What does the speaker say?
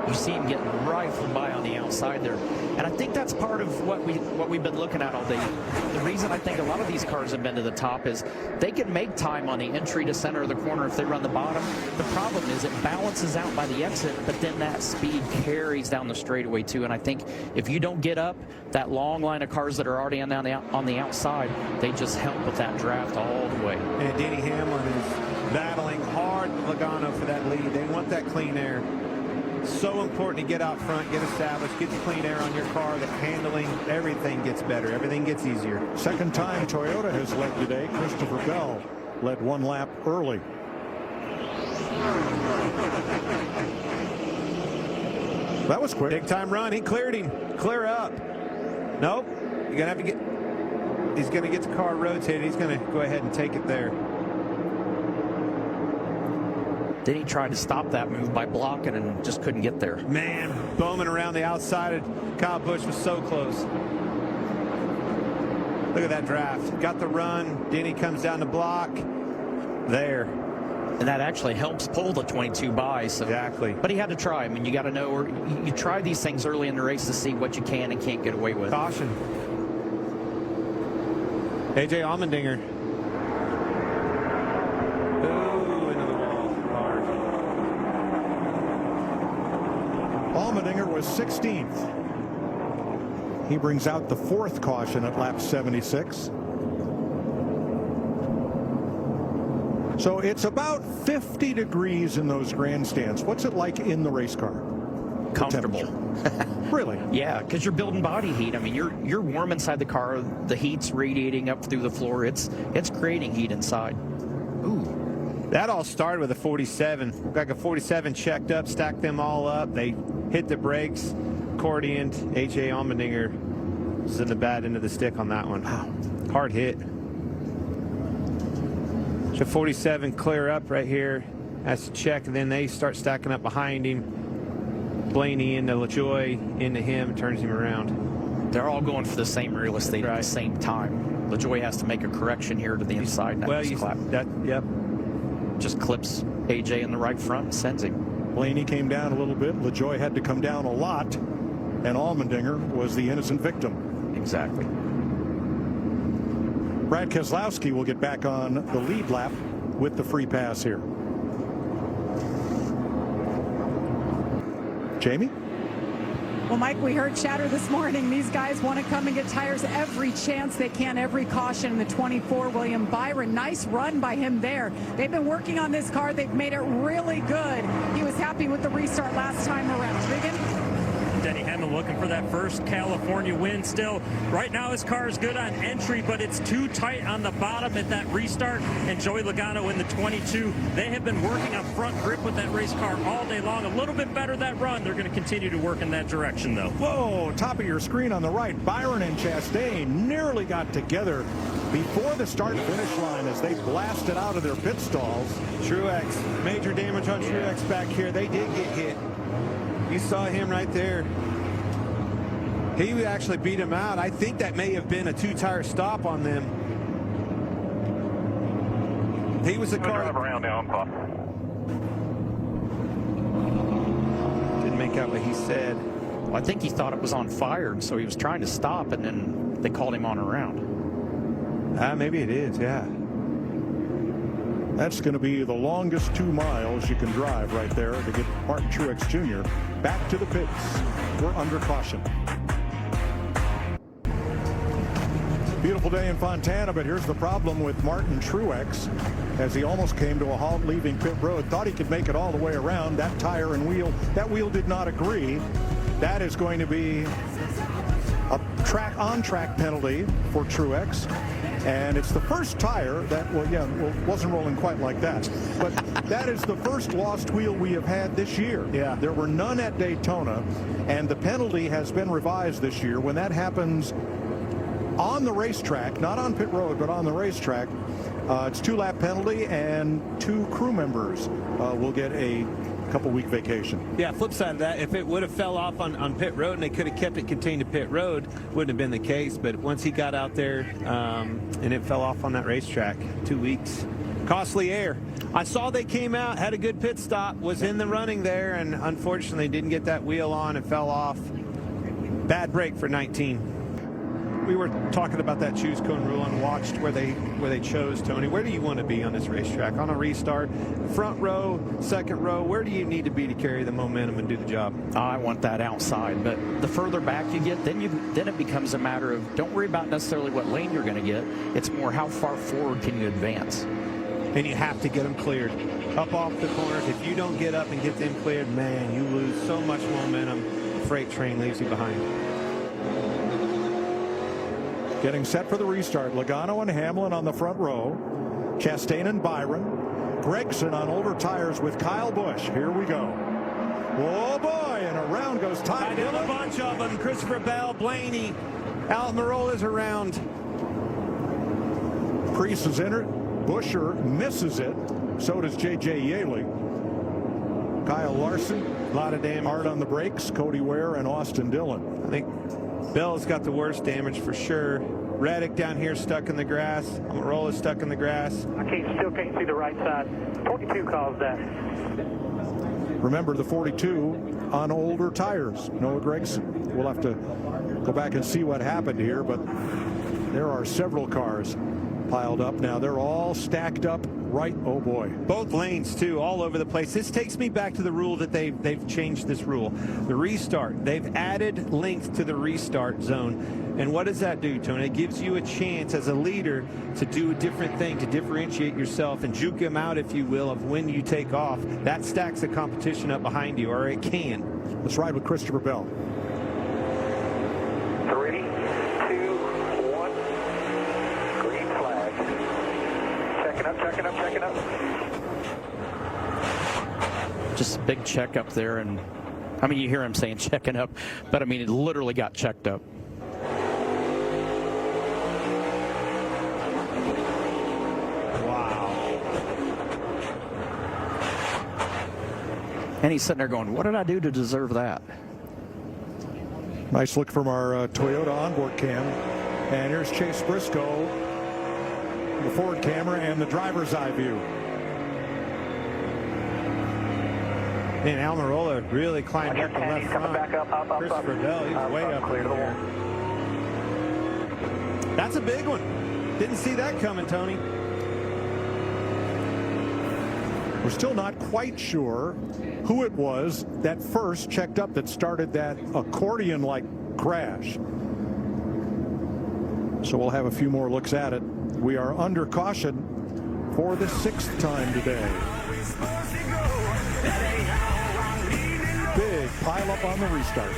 You see him getting rifled by on the outside there. And I think that's part of what we've been looking at all day. The reason I think a lot of these cars have been to the top is they can make time on the entry to center of the corner if they run the bottom. The problem is it balances out by the exit, but then that speed carries down the straightaway too. And I think if you don't get up, that long line of cars that are already on the outside, they just help with that draft all the way. And Denny Hamlin is battling hard with Logano for that lead. They want that clean air. So important to get out front, get established, get the clean air on your car, the handling, everything gets better, everything gets easier. Second time Toyota has led today. Christopher Bell led 1 lap early. That was quick. Big time run. He cleared him. Clear up. Nope. You're gonna have to get. He's gonna get the car rotated. He's gonna go ahead and take it there. Then he tried to stop that move by blocking and just couldn't get there. Man, Bowman around the outside of Kyle Busch was so close. Look at that draft. Got the run. Denny comes down the block. There. And that actually helps pull the 22 by. So. Exactly. But he had to try. I mean, you got to know, you try these things early in the race to see what you can and can't get away with. Caution. AJ Allmendinger. Allmendinger was 16th. He brings out the 4th caution at lap 76. So it's about 50 degrees in those grandstands. What's it like in the race car? Comfortable. Really? Yeah, because you're building body heat. I mean, you're warm inside the car. The heat's radiating up through the floor. It's creating heat inside. Ooh. That all started with a 47. Got a 47 checked up, stacked them all up. They hit the brakes, accordioned. AJ Allmendinger was in the bad end of the stick on that one. Wow. Hard hit. So 47 clear up right here. Has to check, and then they start stacking up behind him. Blaney into LaJoy, into him, turns him around. They're all going for the same real estate at the same time. LaJoy has to make a correction here to the inside. Well, yep. Just clips AJ in the right front and sends him. Blaney came down a little bit. LaJoy had to come down a lot. And Allmendinger was the innocent victim. Exactly. Brad Keselowski will get back on the lead lap with the free pass here. Jamie? Well, Mike, we heard chatter this morning. These guys want to come and get tires every chance they can, every caution. The 24, William Byron, nice run by him there. They've been working on this car. They've made it really good. He was happy with the restart last time around. Regan? Denny Hamlin looking for that first California win still. Right now his car is good on entry, but it's too tight on the bottom at that restart. And Joey Logano in the 22. They have been working on front grip with that race car all day long. A little bit better that run. They're going to continue to work in that direction, though. Whoa, top of your screen on the right. Byron and Chastain nearly got together before the start-finish line as they blasted out of their pit stalls. Truex, major damage on Truex back here. They did get hit. You saw him right there. He actually beat him out. I think that may have been a 2-tire stop on them. He was the car. Around now, didn't make out what he said. Well, I think he thought it was on fire, and so he was trying to stop, and then they called him on around. Maybe it is, yeah. That's going to be the longest 2 miles you can drive right there to get Martin Truex Jr. back to the pits. We're under caution. Beautiful day in Fontana, but here's the problem with Martin Truex as he almost came to a halt leaving pit road. Thought he could make it all the way around. That tire and wheel, that wheel did not agree. That is going to be a on-track penalty for Truex. And it's the first tire that, wasn't rolling quite like that. But that is the first lost wheel we have had this year. Yeah. There were none at Daytona, and the penalty has been revised this year. When that happens on the racetrack, not on pit road, but on the racetrack, it's 2-lap penalty, and 2 crew members will get a couple-week vacation. Yeah, flip side of that, if it would have fell off on pit road and they could have kept it contained to pit road, wouldn't have been the case. But once he got out there and it fell off on that racetrack, 2 weeks. Costly air. I saw they came out, had a good pit stop, was in the running there, and unfortunately didn't get that wheel on and fell off. Bad break for 19. We were talking about that choose cone rule and watched where they chose, Tony. Where do you want to be on this racetrack? On a restart, front row, second row, where do you need to be to carry the momentum and do the job? I want that outside, but the further back you get, then it becomes a matter of don't worry about necessarily what lane you're going to get. It's more how far forward can you advance. And you have to get them cleared. Up off the corners, if you don't get up and get them cleared, man, you lose so much momentum. The freight train leaves you behind. Getting set for the restart. Logano and Hamlin on the front row. Chastain and Byron. Gregson on older tires with Kyle Busch. Here we go. Oh boy, and around goes Ty Dillon. A bunch of them. Christopher Bell, Blaney, Almirola's around. Preece is in it. Buescher misses it. So does J.J. Yaley. Kyle Larson. A lot of damage. Hard on the brakes. Cody Ware and Austin Dillon. I think Bell's got the worst damage for sure. Reddick down here stuck in the grass. Almirola's stuck in the grass. I still can't see the right side. 22 caused that. Remember the 42 on older tires. Noah Gregson. We'll have to go back and see what happened here, but there are several cars piled up now. They're all stacked up right. Oh boy. Both lanes too, all over the place. This takes me back to the rule that they've changed this rule. The restart. They've added length to the restart zone. And what does that do, Tony? It gives you a chance as a leader to do a different thing, to differentiate yourself and juke them out, if you will, of when you take off. That stacks the competition up behind you, or it can. Let's ride with Christopher Bell. 3, 2, 1. Green flag. Checking up. Just a big check up there, and I mean, you hear him saying checking up, but I mean, it literally got checked up. And he's sitting there going, what did I do to deserve that? Nice look from our Toyota onboard cam. And here's Chase Briscoe, the forward camera and the driver's eye view. And Almirola really climbed up the left front. Back up. Christopher Bell, he's way up clear to the there. That's a big one. Didn't see that coming, Tony. We're still not quite sure who it was that first checked up that started that accordion-like crash. So we'll have a few more looks at it. We are under caution for the 6th time today. Big pile up on the restart.